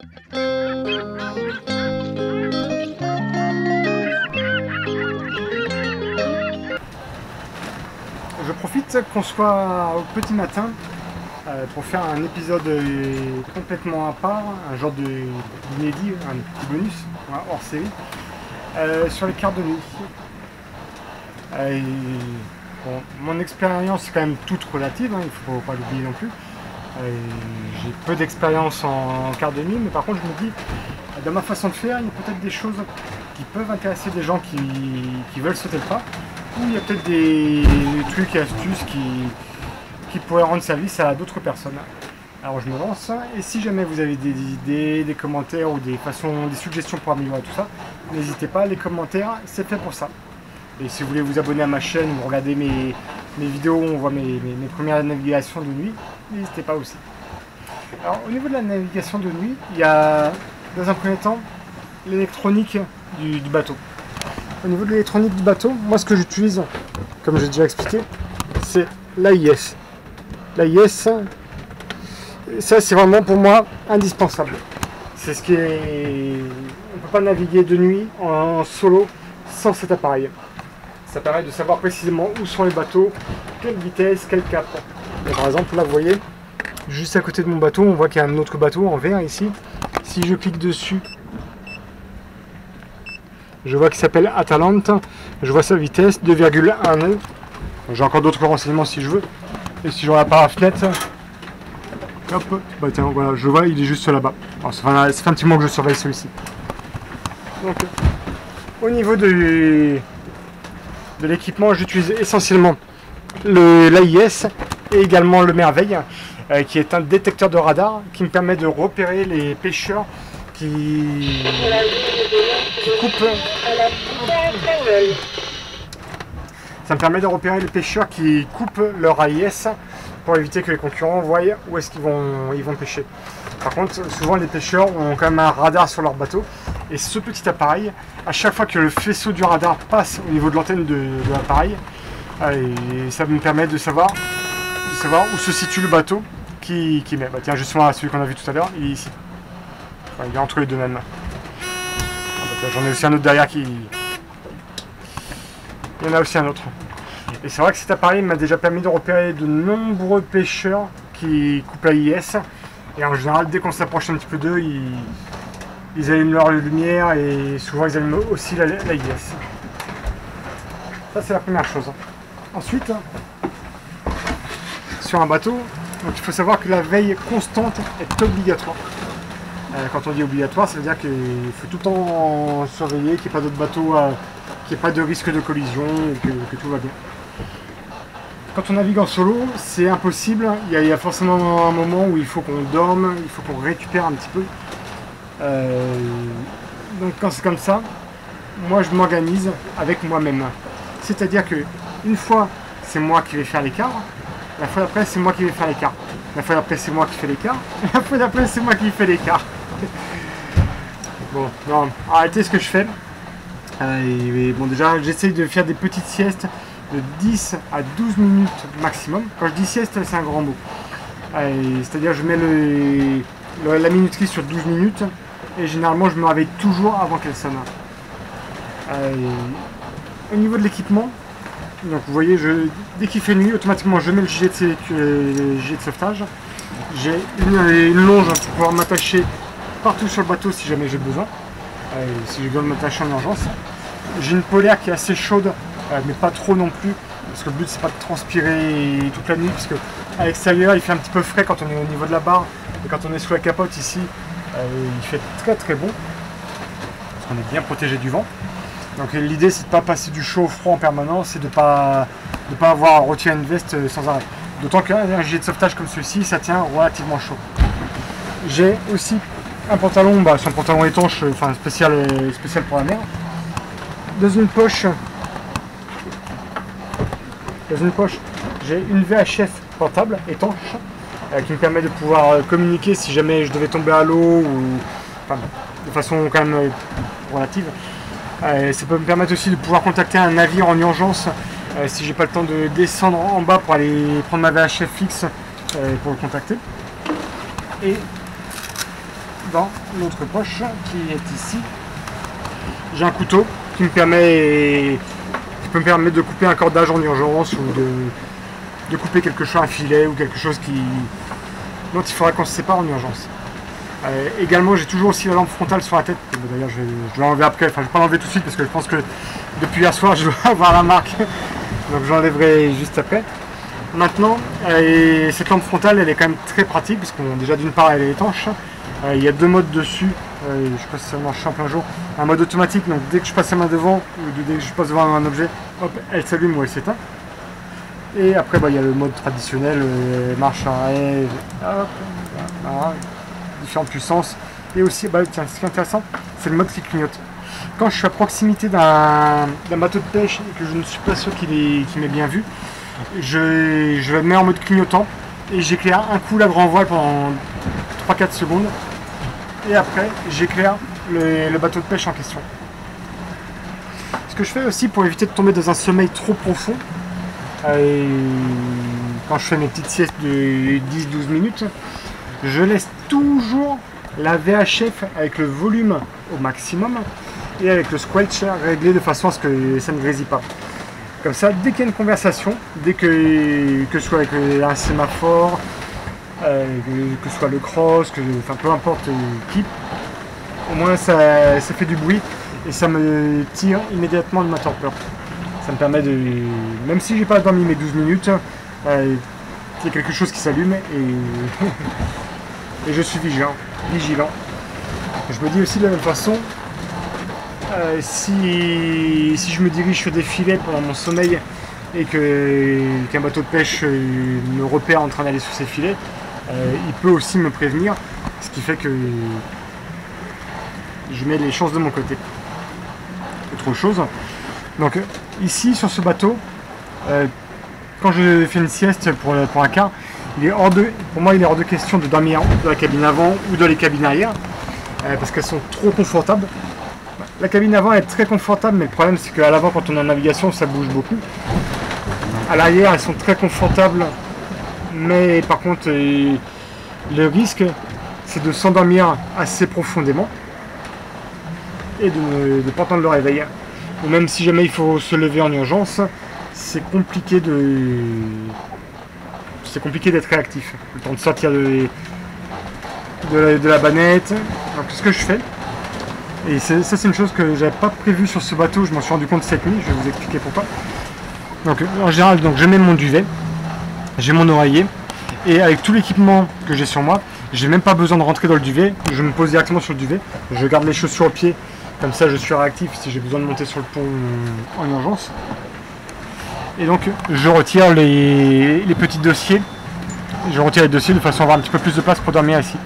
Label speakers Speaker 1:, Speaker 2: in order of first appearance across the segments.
Speaker 1: Je profite qu'on soit au petit matin pour faire un épisode complètement à part, un genre d'inédit, un petit bonus hors série, sur les cartes de nuit. Bon, mon expérience est quand même toute relative, hein, il ne faut pas l'oublier non plus. J'ai peu d'expérience en cartes de nuit, mais par contre je me dis, dans ma façon de faire, il y a peut-être des choses qui peuvent intéresser des gens qui veulent sauter le pas, ou il y a peut-être des trucs et astuces qui pourraient rendre service à d'autres personnes. Alors je me lance, et si jamais vous avez des idées, des commentaires ou des suggestions pour améliorer tout ça, n'hésitez pas, les commentaires, c'est fait pour ça. Et si vous voulez vous abonner à ma chaîne ou regarder mes vidéos où on voit mes premières navigations de nuit, n'hésitez pas aussi. Alors au niveau de la navigation de nuit, il y a dans un premier temps l'électronique du bateau. Au niveau de l'électronique du bateau, moi ce que j'utilise, comme j'ai déjà expliqué, c'est l'AIS. L'AIS, ça c'est vraiment pour moi indispensable. C'est ce qui est... On ne peut pas naviguer de nuit en solo sans cet appareil. Ça permet de savoir précisément où sont les bateaux, quelle vitesse, quel cap. Et par exemple, là vous voyez, juste à côté de mon bateau, on voit qu'il y a un autre bateau en vert ici. Si je clique dessus, je vois qu'il s'appelle Atalante. Je vois sa vitesse, 2,1 nœuds. J'ai encore d'autres renseignements si je veux. Et si je regarde par la fenêtre, hop, bah tiens, voilà, je vois, il est juste là-bas. Ça fait un petit moment que je surveille celui-ci. Donc, au niveau de l'équipement, j'utilise essentiellement l'AIS et également le Merveille, qui est un détecteur de radar qui me permet de repérer les pêcheurs qui coupent. Ça me permet de repérer les pêcheurs qui coupent leur AIS pour éviter que les concurrents voient où est-ce qu'ils vont pêcher. Par contre, souvent les pêcheurs ont quand même un radar sur leur bateau. Et ce petit appareil, à chaque fois que le faisceau du radar passe au niveau de l'antenne de l'appareil, ça me permet de savoir où se situe le bateau qui met. Bah tiens, justement celui qu'on a vu tout à l'heure, il est ici. Enfin, il est entre les deux mêmes. J'en ai aussi un autre derrière qui... Il y en a aussi un autre. Et c'est vrai que cet appareil m'a déjà permis de repérer de nombreux pêcheurs qui coupent l'AIS. Et en général, dès qu'on s'approche un petit peu d'eux, ils allument leur lumière et souvent ils allument aussi l'AIS. Ça c'est la première chose. Ensuite, sur un bateau, donc il faut savoir que la veille constante est obligatoire. Quand on dit obligatoire, ça veut dire qu'il faut tout le temps surveiller, qu'il n'y ait pas d'autres bateaux, qu'il n'y ait pas de risque de collision, que tout va bien. Quand on navigue en solo, c'est impossible. Il y a forcément un moment où il faut qu'on dorme, il faut qu'on récupère un petit peu. Donc quand c'est comme ça, moi je m'organise avec moi-même. C'est-à-dire que une fois c'est moi qui vais faire l'écart, la fois d'après c'est moi qui vais faire l'écart, la fois d'après c'est moi qui fais l'écart, la fois d'après c'est moi qui fais l'écart. Bon, non, arrêtez ce que je fais. Bon déjà j'essaye de faire des petites siestes de 10 à 12 minutes maximum. Quand je dis sieste, c'est un grand mot. C'est-à-dire je mets la minuterie sur 12 minutes et généralement je me réveille toujours avant qu'elle sonne. Au niveau de l'équipement, donc vous voyez, dès qu'il fait nuit, automatiquement je mets le gilet de sauvetage. J'ai une longe pour pouvoir m'attacher partout sur le bateau si jamais j'ai besoin, si j'ai besoin de m'attacher en urgence. J'ai une polaire qui est assez chaude, mais pas trop non plus, parce que le but c'est pas de transpirer toute la nuit, parce que à l'extérieur il fait un petit peu frais quand on est au niveau de la barre, et quand on est sous la capote ici, il fait très très bon, parce qu'on est bien protégé du vent. Donc l'idée c'est de ne pas passer du chaud au froid en permanence, et de ne pas avoir à retirer une veste sans arrêt. D'autant qu'un gilet de sauvetage comme celui-ci, ça tient relativement chaud. J'ai aussi un pantalon, c'est un pantalon étanche, enfin spécial pour la mer. Dans une poche, j'ai une VHF portable étanche qui me permet de pouvoir communiquer si jamais je devais tomber à l'eau, ou enfin, de façon quand même relative. Ça peut me permettre aussi de pouvoir contacter un navire en urgence si j'ai pas le temps de descendre en bas pour aller prendre ma VHF fixe pour le contacter. Et dans l'autre poche qui est ici, j'ai un couteau qui peut me permettre de couper un cordage en urgence ou de couper quelque chose, un filet ou quelque chose dont il faudra qu'on se sépare en urgence. Également, j'ai toujours aussi la lampe frontale sur la tête. D'ailleurs, je vais l'enlever après. Enfin, je ne vais pas l'enlever tout de suite parce que je pense que depuis hier soir, je dois avoir la marque. Donc, je l'enlèverai juste après. Maintenant, cette lampe frontale, elle est quand même très pratique parce que déjà d'une part, elle est étanche. Il y a 2 modes dessus. Je ne sais pas si ça marche en plein jour. Un mode automatique, donc dès que je passe la main devant ou dès que je passe devant un objet, hop, elle s'allume ou elle s'éteint. Et après, il y a le mode traditionnel, marche arrêt, hop, voilà, différentes puissances. Et aussi, tiens, ce qui est intéressant, c'est le mode qui clignote. Quand je suis à proximité d'un bateau de pêche et que je ne suis pas sûr qu'il m'ait bien vu, je le mets en mode clignotant et j'éclaire un coup la grand voile pendant 3-4 secondes. Et après, j'éclaire le bateau de pêche en question. Ce que je fais aussi pour éviter de tomber dans un sommeil trop profond, quand je fais mes petites siestes de 10-12 minutes, je laisse toujours la VHF avec le volume au maximum et avec le squelch réglé de façon à ce que ça ne grésille pas. Comme ça, dès qu'il y a une conversation, dès que ce soit avec un sémaphore, que ce soit le cross, enfin peu importe qui, au moins ça fait du bruit et ça me tire immédiatement de ma torpeur. Ça me permet de, même si j'ai pas dormi mes 12 minutes, il y a quelque chose qui s'allume et je suis vigilant. Je me dis aussi de la même façon, si je me dirige sur des filets pendant mon sommeil et qu'un bateau de pêche me repère en train d'aller sur ces filets, il peut aussi me prévenir, ce qui fait que je mets les chances de mon côté. Autre chose, donc ici sur ce bateau, quand je fais une sieste pour un quart, pour moi il est hors de question de dormir dans la cabine avant ou dans les cabines arrière, parce qu'elles sont trop confortables. La cabine avant est très confortable, mais le problème c'est qu'à l'avant, quand on est en navigation, ça bouge beaucoup. À l'arrière, elles sont très confortables, mais par contre, le risque, c'est de s'endormir assez profondément et de ne pas entendre le réveil. Ou même si jamais il faut se lever en urgence, c'est compliqué d'être réactif. Le temps de sortir de la bannette. Donc ce que je fais, et ça c'est une chose que j'avais pas prévue sur ce bateau, je m'en suis rendu compte cette nuit, je vais vous expliquer pourquoi. Donc en général, je mets mon duvet, j'ai mon oreiller, et avec tout l'équipement que j'ai sur moi, j'ai même pas besoin de rentrer dans le duvet, je me pose directement sur le duvet, je garde les chaussures au pied, comme ça je suis réactif si j'ai besoin de monter sur le pont en urgence. Et donc je retire les petits dossiers, de façon à avoir un petit peu plus de place pour dormir ici.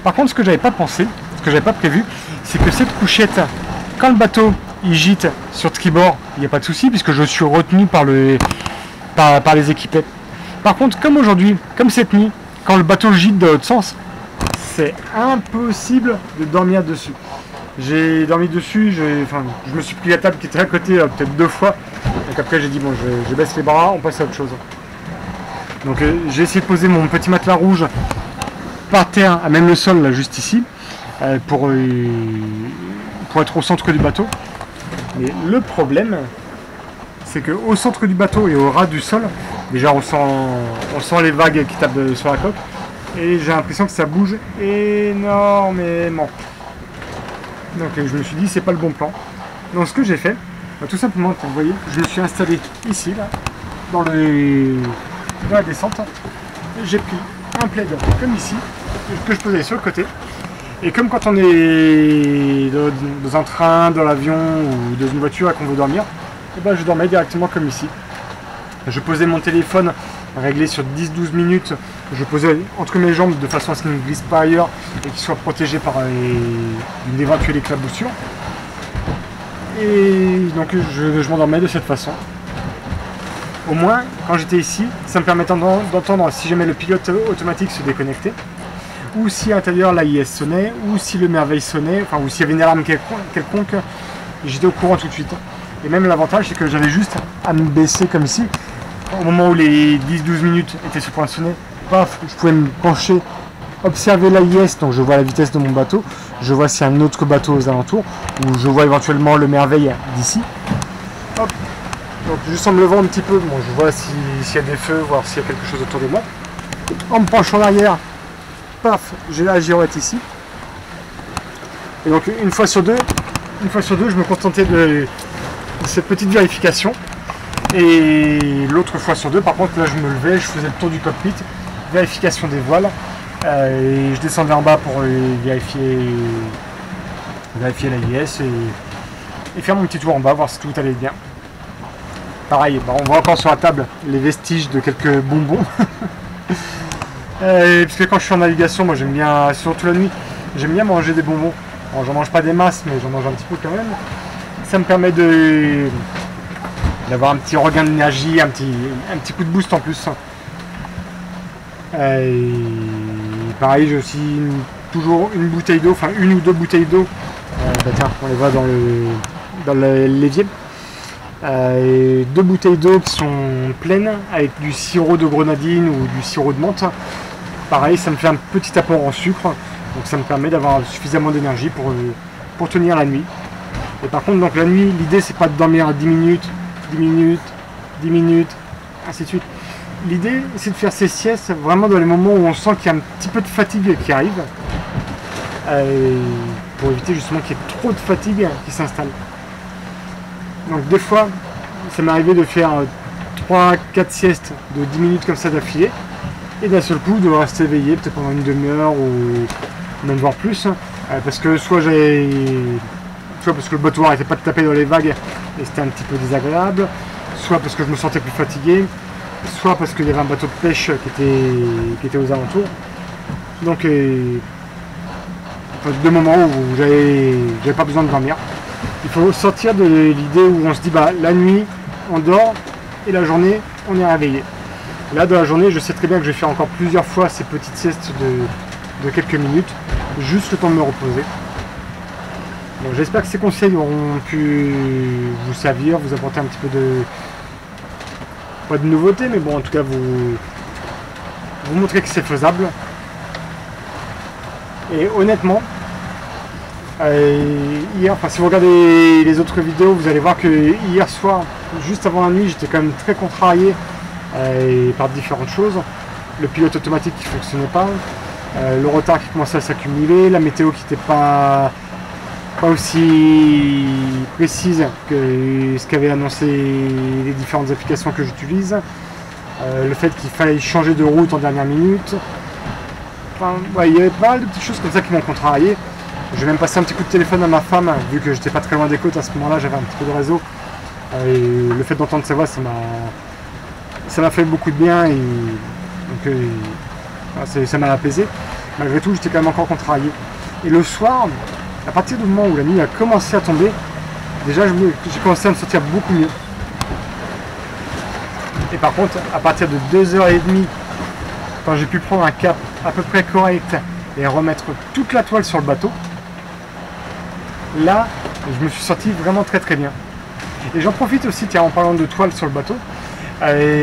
Speaker 1: Par contre, ce que j'avais pas pensé, ce que j'avais pas prévu, c'est que cette couchette, quand le bateau il gîte sur tribord, il n'y a pas de souci puisque je suis retenu par les équipés. Par contre, comme aujourd'hui, comme cette nuit, quand le bateau gîte dans l'autre sens, c'est impossible de dormir dessus. J'ai dormi dessus, je me suis pris la table qui était à côté peut-être 2 fois. Donc après j'ai dit bon, je baisse les bras, on passe à autre chose. Donc j'ai essayé de poser mon petit matelas rouge par terre, à même le sol là juste ici, pour être au centre du bateau. Mais le problème, c'est qu'au centre du bateau et au ras du sol, déjà on sent les vagues qui tapent sur la coque, et j'ai l'impression que ça bouge énormément. Donc je me suis dit c'est pas le bon plan. Donc ce que j'ai fait, tout simplement, vous voyez, je me suis installé ici, là, dans la descente. J'ai pris un plaid comme ici, que je posais sur le côté. Et comme quand on est dans un train, dans l'avion ou dans une voiture et qu'on veut dormir, et ben je dormais directement comme ici. Je posais mon téléphone réglé sur 10-12 minutes, je posais entre mes jambes de façon à ce qu'il ne glisse pas ailleurs et qu'il soit protégé par une éventuelle éclaboussure. Et donc je m'endormais de cette façon. Au moins, quand j'étais ici, ça me permettait d'entendre si jamais le pilote automatique se déconnectait, ou si à l'intérieur l'AIS sonnait, ou si le merveille sonnait, enfin, ou s'il y avait une alarme quelconque, j'étais au courant tout de suite. Et même l'avantage, c'est que j'avais juste à me baisser comme ici. Au moment où les 10-12 minutes étaient sur le point de sonner, paf, je pouvais me pencher observer l'AIS, donc je vois la vitesse de mon bateau, je vois s'il y a un autre bateau aux alentours, ou je vois éventuellement le merveille d'ici. Hop. Donc juste en me levant un petit peu, bon, je vois s'il y a des feux, voir s'il y a quelque chose autour de moi. En me penchant en arrière, paf, j'ai la girouette ici. Et donc une fois sur deux, je me contentais de cette petite vérification. Et l'autre fois sur deux, par contre, là je me levais, je faisais le tour du cockpit, vérification des voiles, et je descendais en bas pour vérifier l'AIS et faire mon petit tour en bas, voir si tout allait bien. Pareil, bah, on voit encore sur la table les vestiges de quelques bonbons. Parce que quand je suis en navigation, moi j'aime bien, surtout la nuit, j'aime bien manger des bonbons. Alors j'en mange pas des masses, mais j'en mange un petit peu quand même. Ça me permet d'avoir un petit regain d'énergie, un petit coup de boost en plus. Et pareil, j'ai aussi toujours une bouteille d'eau, enfin une ou deux bouteilles d'eau. Bah tiens, on les voit dans l'évier. Et 2 bouteilles d'eau qui sont pleines avec du sirop de grenadine ou du sirop de menthe. Pareil, ça me fait un petit apport en sucre, donc ça me permet d'avoir suffisamment d'énergie pour tenir la nuit. Et par contre, donc la nuit, l'idée c'est pas de dormir à 10 minutes, 10 minutes, 10 minutes, ainsi de suite. L'idée c'est de faire ces siestes vraiment dans les moments où on sent qu'il y a un petit peu de fatigue qui arrive, pour éviter justement qu'il y ait trop de fatigue qui s'installe. Donc des fois, ça m'est arrivé de faire 3-4 siestes de 10 minutes comme ça d'affilée, et d'un seul coup de rester éveillé peut-être pendant une demi-heure ou même voire plus, parce que soit parce que le bateau n'arrêtait pas de taper dans les vagues et c'était un petit peu désagréable, soit parce que je me sentais plus fatigué, soit parce qu'il y avait un bateau de pêche qui était aux alentours. Donc deux moments où j'avais pas besoin de dormir. Il faut sortir de l'idée où on se dit bah la nuit on dort et la journée on est réveillé. Là dans la journée je sais très bien que je vais faire encore plusieurs fois ces petites siestes de quelques minutes, juste le temps de me reposer. Donc j'espère que ces conseils auront pu vous servir, vous apporter un petit peu pas de nouveauté, mais bon en tout cas vous montrer que c'est faisable. Et honnêtement, hier, si vous regardez les autres vidéos, vous allez voir que hier soir, juste avant la nuit, j'étais quand même très contrarié par différentes choses. Le pilote automatique qui ne fonctionnait pas, le retard qui commençait à s'accumuler, la météo qui n'était pas aussi précise que ce qu'avaient annoncé les différentes applications que j'utilise, le fait qu'il fallait changer de route en dernière minute. Enfin, ouais, il y avait pas mal de petites choses comme ça qui m'ont contrarié. Je vais même passer un petit coup de téléphone à ma femme, vu que j'étais pas très loin des côtes à ce moment-là, j'avais un petit peu de réseau. Et le fait d'entendre sa voix, ça m'a fait beaucoup de bien, et donc ça m'a apaisé. Malgré tout, j'étais quand même encore contrarié. Et le soir, à partir du moment où la nuit a commencé à tomber, déjà j'ai commencé à me sentir beaucoup mieux. Et par contre, à partir de 2h30, quand j'ai pu prendre un cap à peu près correct et remettre toute la toile sur le bateau, là, je me suis senti vraiment très très bien. Et j'en profite aussi, tiens, en parlant de toile sur le bateau,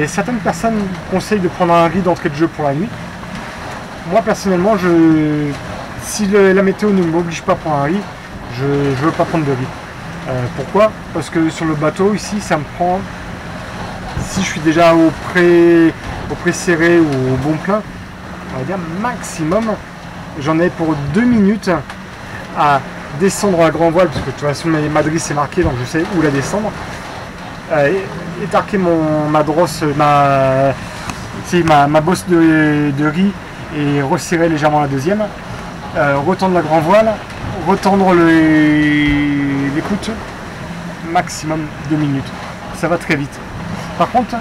Speaker 1: certaines personnes conseillent de prendre un riz d'entrée de jeu pour la nuit. Moi personnellement, si la météo ne m'oblige pas à prendre un riz, je ne veux pas prendre de riz. Pourquoi? Parce que sur le bateau ici, ça me prend, si je suis déjà au pré serré ou au bon plein, on va dire maximum, j'en ai pour 2 minutes à descendre à grand voile, parce que de toute façon ma drisse c'est marqué, donc je sais où la descendre, étarquer ma brosse, ma bosse de riz et resserrer légèrement la deuxième, retendre la grand voile, retendre l'écoute, maximum 2 minutes, ça va très vite. Par contre,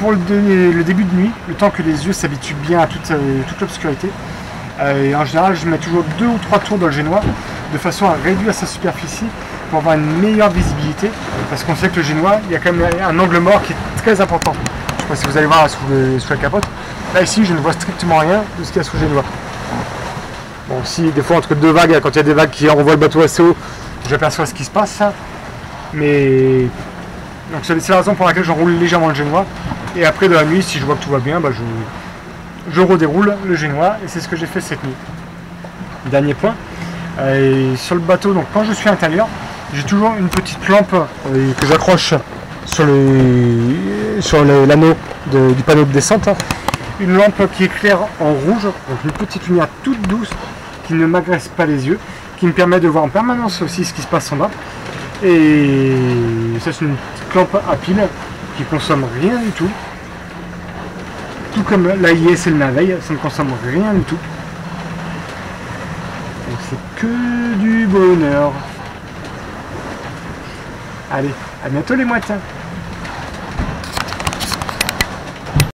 Speaker 1: pour le début de nuit, le temps que les yeux s'habituent bien à toute l'obscurité, en général je mets toujours 2 ou 3 tours dans le génois de façon à réduire sa superficie pour avoir une meilleure visibilité, parce qu'on sait que le génois, il y a quand même un angle mort qui est très important. Je ne sais pas si vous allez voir là, sous la capote, là ici je ne vois strictement rien de ce qu'il y a sous le génois. Bon, si des fois entre 2 vagues, quand il y a des vagues qui renvoient le bateau assez haut, j'aperçois ce qui se passe, mais donc c'est la raison pour laquelle j'enroule légèrement le génois. Et après de la nuit, si je vois que tout va bien, bah, je redéroule le génois et c'est ce que j'ai fait cette nuit. Dernier point. Et sur le bateau, donc quand je suis à l'intérieur, j'ai toujours une petite lampe que j'accroche sur l'anneau du panneau de descente. Une lampe qui éclaire en rouge, donc une petite lumière toute douce qui ne m'agresse pas les yeux, qui me permet de voir en permanence aussi ce qui se passe en bas. Et ça, c'est une petite lampe à pile qui consomme rien du tout. Tout comme l'AIS et le Naveil, ça ne consomme rien du tout. Donc c'est que du bonheur. Allez, à bientôt les mouettes.